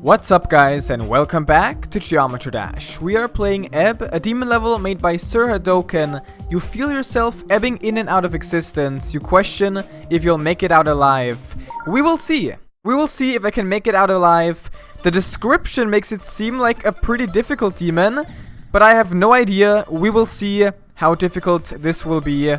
What's up guys and welcome back to Geometry Dash. We are playing Ebb, a demon level made by SirHadoken. You feel yourself ebbing in and out of existence. You question if you'll make it out alive. We will see. We will see if I can make it out alive. The description makes it seem like a pretty difficult demon, but I have no idea. We will see how difficult this will be.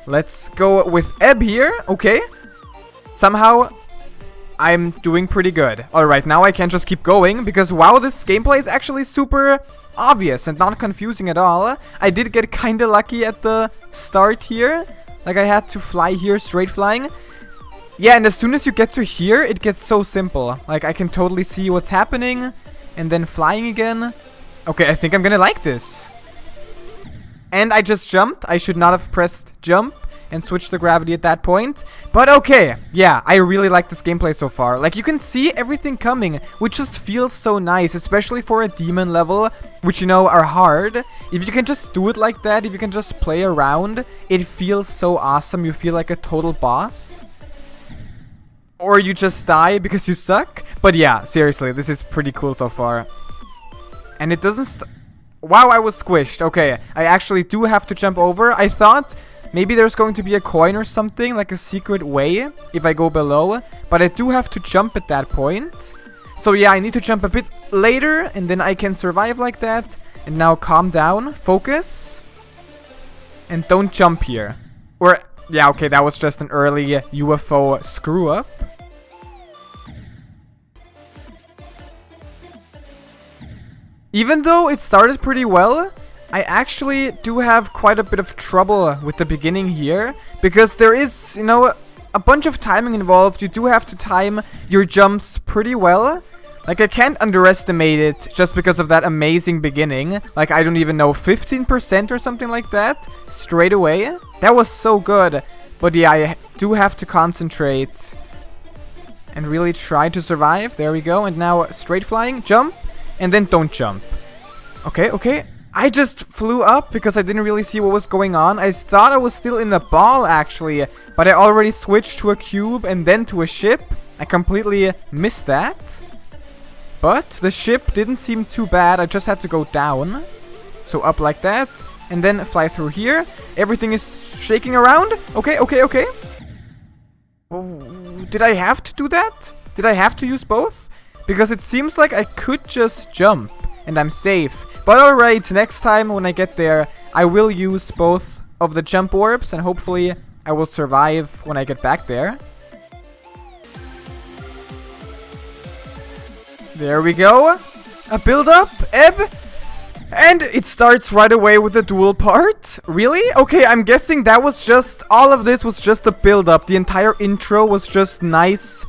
Let's go with Ebb here. Okay. Somehow I'm doing pretty good. Alright, now I can just keep going, because wow, this gameplay is actually super obvious and not confusing at all. I did get kinda lucky at the start here. Like, I had to fly here, straight flying. Yeah, and as soon as you get to here, it gets so simple. Like, I can totally see what's happening, and then flying again. Okay, I think I'm gonna like this. And I just jumped. I should not have pressed jump and switch the gravity at that point. But okay, yeah, I really like this gameplay so far. Like, you can see everything coming, which just feels so nice, especially for a demon level, which, you know, are hard. If you can just do it like that, if you can just play around, it feels so awesome. You feel like a total boss. Or you just die because you suck. But yeah, seriously, this is pretty cool so far. And it doesn't wow, I was squished. Okay, I actually do have to jump over. I thought maybe there's going to be a coin or something, like a secret way, if I go below. But I do have to jump at that point. So yeah, I need to jump a bit later, and then I can survive like that. And now calm down, focus. And don't jump here. Or, yeah, okay, that was just an early UFO screw-up. Even though it started pretty well, I actually do have quite a bit of trouble with the beginning here, because there is, you know, a bunch of timing involved. You do have to time your jumps pretty well. Like, I can't underestimate it just because of that amazing beginning. Like, I don't even know, 15% or something like that straight away. That was so good. But yeah, I do have to concentrate and really try to survive. There we go. And now straight flying, jump, and then don't jump. Okay, okay. I just flew up because I didn't really see what was going on. I thought I was still in the ball, actually, but I already switched to a cube and then to a ship. I completely missed that. But the ship didn't seem too bad. I just had to go down. So up like that, and then fly through here. Everything is shaking around. Okay, okay, okay. Oh, did I have to do that? Did I have to use both? Because it seems like I could just jump and I'm safe. But alright, next time when I get there, I will use both of the jump orbs, and hopefully I will survive when I get back there. There we go. A build-up, Ebb. And it starts right away with the dual part. Really? Okay, I'm guessing that was just, all of this was just a build-up. The entire intro was just nice,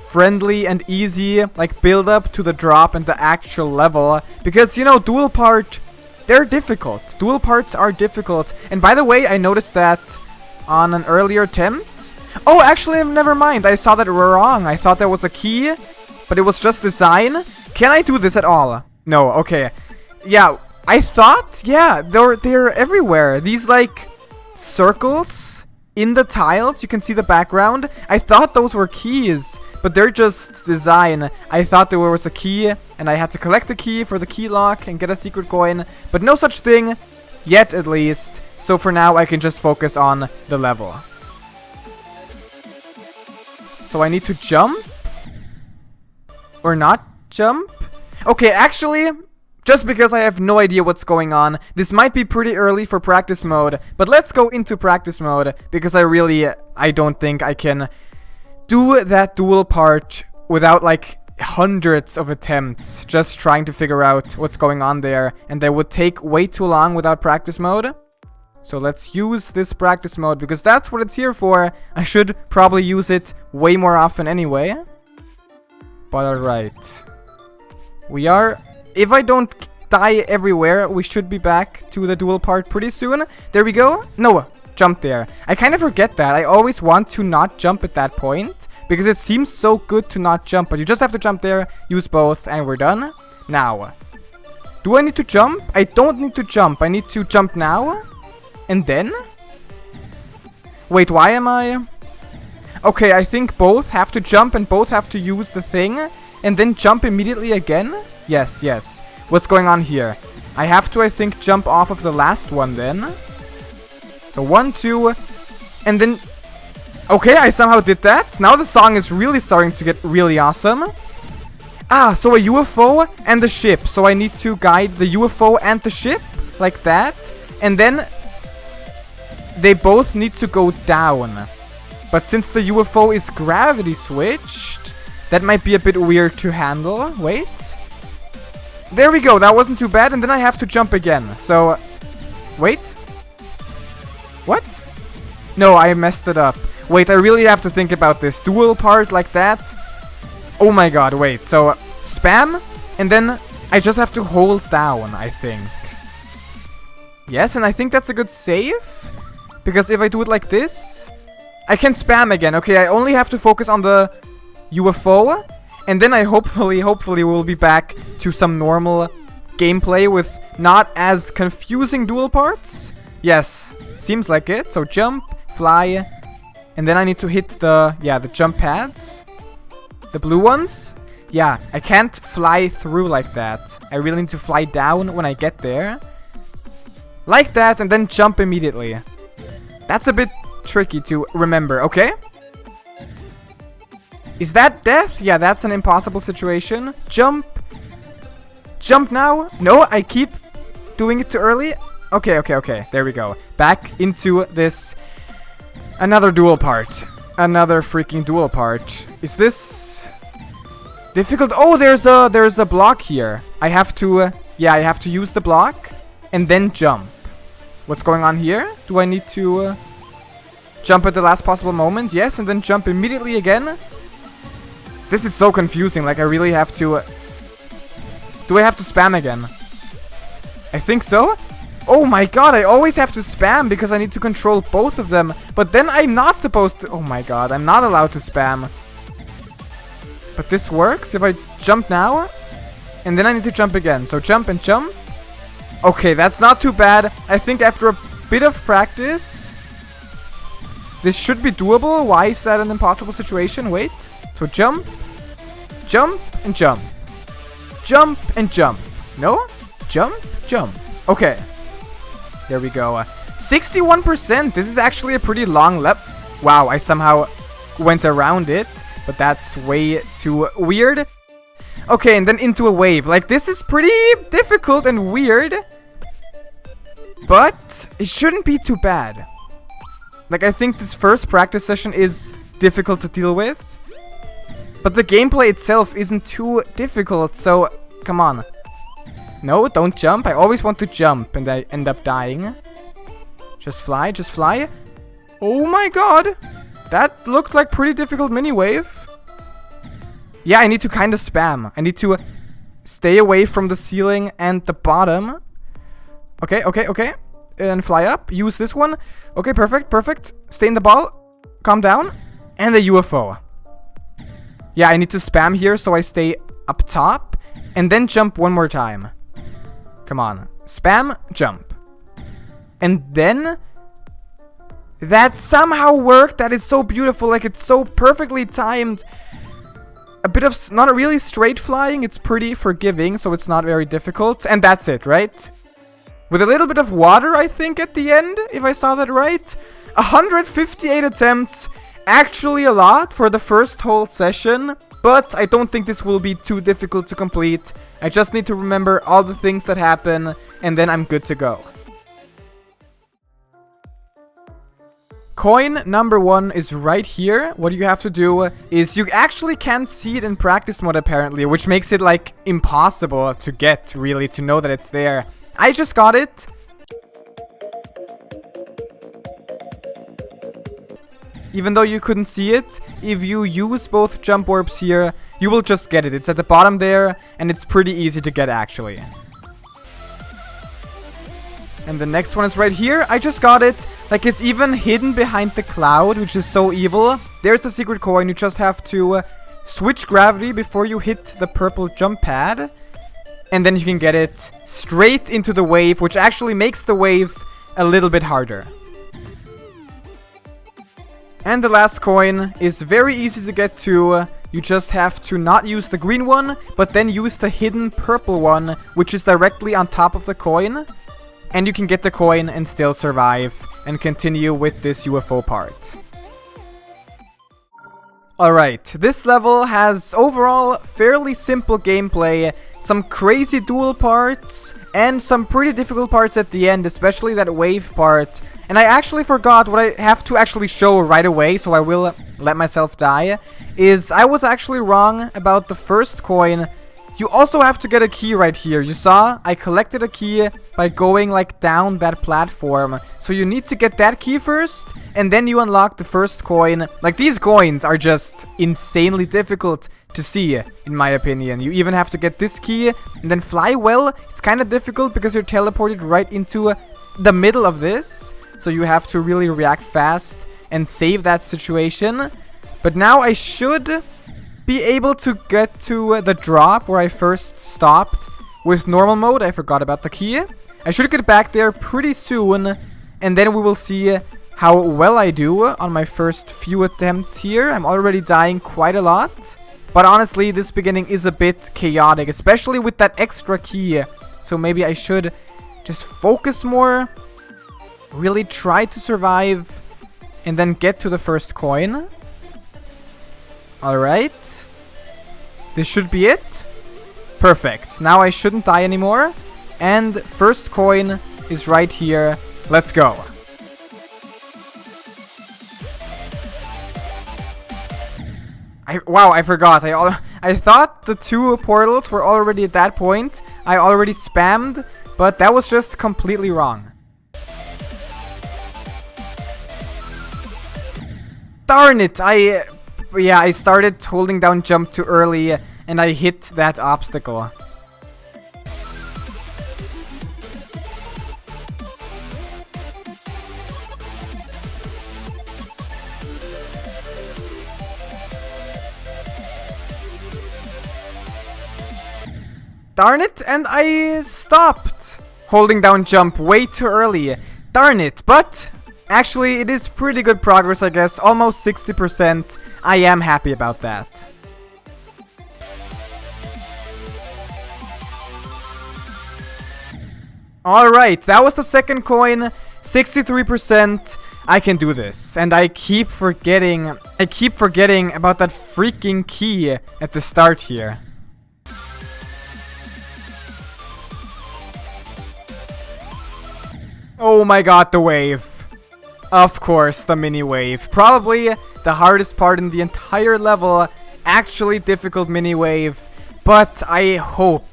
friendly and easy, like, build up to the drop and the actual level. Because, you know, dual part, they're difficult. Dual parts are difficult. And by the way, I noticed that on an earlier attempt. Oh, actually, never mind. I saw that wrong. I thought there was a key, but it was just design. Can I do this at all? No, okay. Yeah, I thought, yeah, they're everywhere. These, like, circles in the tiles, you can see the background. I thought those were keys, but they're just design. I thought there was a key, and I had to collect the key for the key lock and get a secret coin. But no such thing, yet at least. So for now, I can just focus on the level. So I need to jump? Or not jump? Okay, actually, just because I have no idea what's going on, this might be pretty early for practice mode. But let's go into practice mode, because I don't think I can do that dual part without like hundreds of attempts just trying to figure out what's going on there, and that would take way too long without practice mode. So let's use this practice mode because that's what it's here for. I should probably use it way more often anyway. But alright. We are, if I don't die everywhere, we should be back to the dual part pretty soon. There we go. No, jump there. I kind of forget that. I always want to not jump at that point because it seems so good to not jump, but you just have to jump there, use both, and we're done. Now, do I need to jump? I don't need to jump. I need to jump now, and then? Wait, why am I? Okay, I think both have to jump and both have to use the thing. and then jump immediately again? Yes, yes. What's going on here? I have to, I think, jump off of the last one then. So 1, 2, and then... Okay, I somehow did that. Now the song is really starting to get really awesome. Ah, so a UFO and the ship. So I need to guide the UFO and the ship, like that. And then they both need to go down. But since the UFO is gravity switched, that might be a bit weird to handle. Wait. There we go, that wasn't too bad. And then I have to jump again. So, wait. What? No, I messed it up. Wait, I really have to think about this. Dual part like that. Oh my god, wait. So, spam, and then I just have to hold down, I think. Yes, and I think that's a good save. Because if I do it like this, I can spam again. Okay, I only have to focus on the UFO. And then I hopefully will be back to some normal gameplay with not as confusing dual parts. Yes, seems like it. So jump, fly, and then I need to hit the jump pads. The blue ones. Yeah, I can't fly through like that. I really need to fly down when I get there. Like that, and then jump immediately. That's a bit tricky to remember, okay? Is that death? Yeah, that's an impossible situation. Jump. Jump now. No, I keep doing it too early. Okay. There we go. Back into this. Another dual part. Another freaking dual part. Is this difficult? Oh, there's a block here. I have to, I have to use the block and then jump. What's going on here? Do I need to jump at the last possible moment? Yes, and then jump immediately again. This is so confusing, like I really have to... Do I have to spam again? I think so? Oh my god, I always have to spam because I need to control both of them. But then I'm not supposed to... Oh my god, I'm not allowed to spam. But this works if I jump now. And then I need to jump again. So jump and jump. Okay, that's not too bad. I think after a bit of practice, this should be doable. Why is that an impossible situation? Wait. So jump. Jump and jump. Jump and jump. No? Jump, jump. Okay. There we go. 61%. This is actually a pretty long lap. Wow, I somehow went around it. But that's way too weird. Okay, and then into a wave. Like, this is pretty difficult and weird. But it shouldn't be too bad. Like, I think this first practice session is difficult to deal with. But the gameplay itself isn't too difficult, so come on. No, don't jump. I always want to jump and I end up dying. Just fly, just fly. Oh my god. That looked like pretty difficult mini-wave. Yeah, I need to kind of spam. I need to stay away from the ceiling and the bottom. Okay. And fly up. Use this one. Okay, perfect. Stay in the ball. Calm down. And the UFO. Yeah, I need to spam here so I stay up top. And then jump one more time. Come on. Spam, jump. And then... That somehow worked. That is so beautiful. Like, it's so perfectly timed. A bit of... Not really straight flying. It's pretty forgiving, so it's not very difficult. And that's it, right? With a little bit of water, I think, at the end, if I saw that right. 158 attempts. Actually a lot for the first whole session. But I don't think this will be too difficult to complete. I just need to remember all the things that happen. And then I'm good to go. Coin number 1 is right here. What you have to do is you actually can't see it in practice mode apparently, which makes it like impossible to get, really, to know that it's there. I just got it. Even though you couldn't see it, if you use both jump orbs here, you will just get it. It's at the bottom there, and it's pretty easy to get actually. And the next one is right here. I just got it. Like, it's even hidden behind the cloud, which is so evil. There's the secret coin. You just have to switch gravity before you hit the purple jump pad. And then you can get it straight into the wave, which actually makes the wave a little bit harder. And the last coin is very easy to get to. You just have to not use the green one, but then use the hidden purple one, which is directly on top of the coin. And you can get the coin and still survive and continue with this UFO part. Alright, this level has overall fairly simple gameplay, some crazy duel parts, and some pretty difficult parts at the end, especially that wave part. And I actually forgot what I have to actually show right away, so I will let myself die, is I was actually wrong about the first coin. You also have to get a key right here. You saw? I collected a key by going like down that platform. So you need to get that key first, and then you unlock the first coin. Like, these coins are just insanely difficult to see, in my opinion. You even have to get this key and then fly well. It's kind of difficult because you're teleported right into the middle of this. So you have to really react fast and save that situation. But now I should be able to get to the drop where I first stopped with normal mode. I forgot about the key. I should get back there pretty soon, and then we will see how well I do on my first few attempts here. I'm already dying quite a lot, but honestly this beginning is a bit chaotic, especially with that extra key. So maybe I should just focus more, really try to survive, and then get to the first coin. Alright. This should be it. Perfect. Now I shouldn't die anymore. And first coin is right here. Let's go. Wow, I forgot. I thought the two portals were already at that point. I already spammed, but that was just completely wrong. Darn it! I started holding down jump too early and I hit that obstacle. Darn it, and I stopped holding down jump way too early. Darn it, but actually it is pretty good progress, I guess. Almost 60%. I am happy about that. Alright, that was the second coin. 63%. I can do this. And I keep forgetting about that freaking key at the start here. Oh my god, the wave. Of course, the mini wave. Probably the hardest part in the entire level. Actually difficult mini wave. But I hope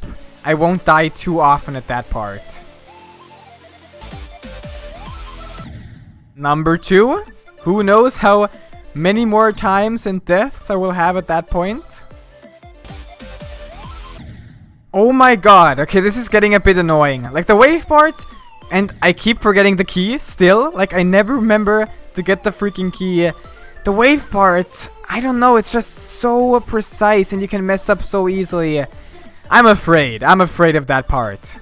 I won't die too often at that part. Number 2. Who knows how many more times and deaths I will have at that point. Oh my god. Okay, this is getting a bit annoying. Like the wave part, and I keep forgetting the key still. Like I never remember to get the freaking key. The wave part, I don't know, it's just so precise and you can mess up so easily. I'm afraid of that part.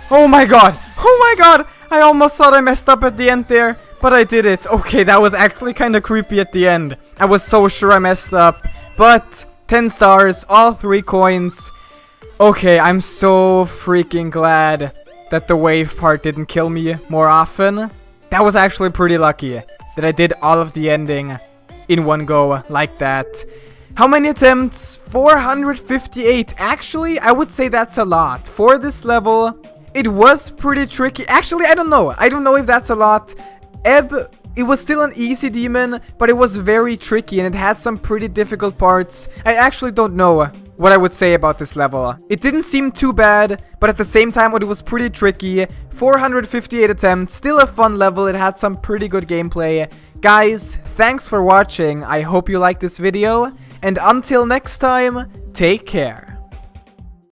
Oh my god! Oh my god! I almost thought I messed up at the end there, but I did it. Okay, that was actually kind of creepy at the end. I was so sure I messed up, but 10 stars, all 3 coins. Okay, I'm so freaking glad that the wave part didn't kill me more often. That was actually pretty lucky that I did all of the ending in one go like that. How many attempts? 458. Actually, I would say that's a lot. For this level, it was pretty tricky. Actually, I don't know. I don't know if that's a lot. Ebb, it was still an easy demon, but it was very tricky and it had some pretty difficult parts. I actually don't know what I would say about this level. It didn't seem too bad, but at the same time it was pretty tricky. 458 attempts, still a fun level. It had some pretty good gameplay. Guys, thanks for watching. I hope you liked this video, and until next time, take care.